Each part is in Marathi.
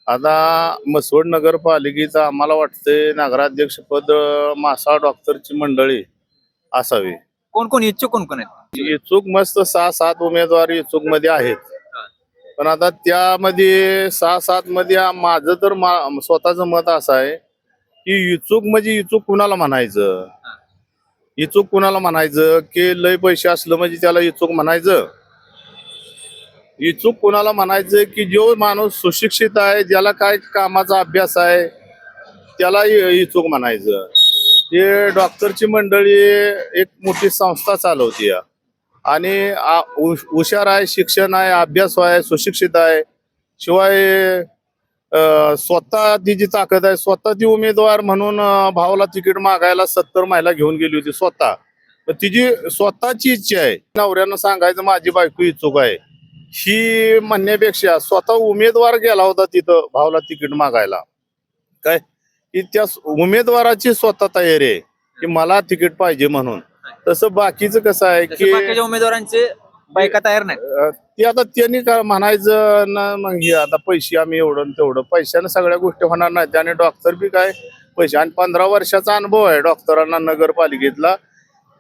आता मसवड नगरपालिकेचं आम्हाला वाटतंय नगराध्यक्षपद मासा डॉक्टरची मंडळी असावी. कोण कोण इच्छुक कोण कोण आहेत? इच्छुक मस्त 6-7 उमेदवार इच्छुक मध्ये आहेत. पण आता त्यामध्ये 6-7 मध्ये माझं तर स्वतःचं मत असं आहे की इच्छुक म्हणजे इच्छुक कुणाला म्हणायचं, इच्छुक कुणाला म्हणायचं की लय पैसे असलं म्हणजे त्याला इच्छुक म्हणायचं. इच्छुक कुणाला म्हणायचं की जो माणूस सुशिक्षित आहे, ज्याला काय कामाचा अभ्यास आहे त्याला इच्छुक म्हणायचं. हे डॉक्टरची मंडळी एक मोठी संस्था चालवते आणि हुशार आहे, शिक्षण आहे, अभ्यास आहे, सुशिक्षित आहे. शिवाय स्वतः तिची ताकद आहे. स्वतः ती उमेदवार म्हणून भावाला तिकीट मागायला 70 महिला घेऊन गेली होती स्वतः. तिची स्वतःची इच्छा आहे. नवऱ्यानं सांगायचं माझी बायको इच्छुक आहे ही म्हणण्यापेक्षा स्वतः उमेदवार गेला होता तिथं भावाला तिकीट मागायला. काय की त्या उमेदवाराची स्वतः तयारी आहे की मला तिकीट पाहिजे म्हणून. तसं बाकीचं कसं आहे की बाकीच्या उमेदवारांचे बायका तयार नाही. ते आता त्यांनी काय म्हणायचं ना, मग हे आता पैसे आम्ही एवढं आणि तेवढं पैशानं सगळ्या गोष्टी होणार नाही. त्याने डॉक्टर बी काय पैसे आणि 15 वर्षाचा अनुभव आहे डॉक्टरांना नगरपालिकेतला.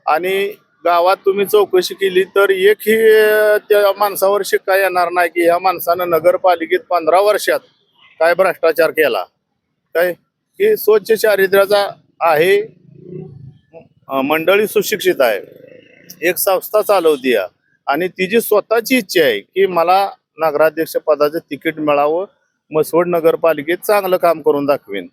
आणि गावात तुम्ही चौकशी केली तर एकही त्या माणसावर शिक्का येणार नाही की ह्या माणसानं नगरपालिकेत 15 वर्षात काय भ्रष्टाचार केला. काय की स्वच्छ चारित्र्याचा आहे, मंडळी सुशिक्षित आहे, एक संस्था चालवती आणि तिची स्वतःची इच्छा आहे की मला नगराध्यक्ष पदाचं तिकीट मिळावं, मसवड नगरपालिकेत चांगलं काम करून दाखवेन.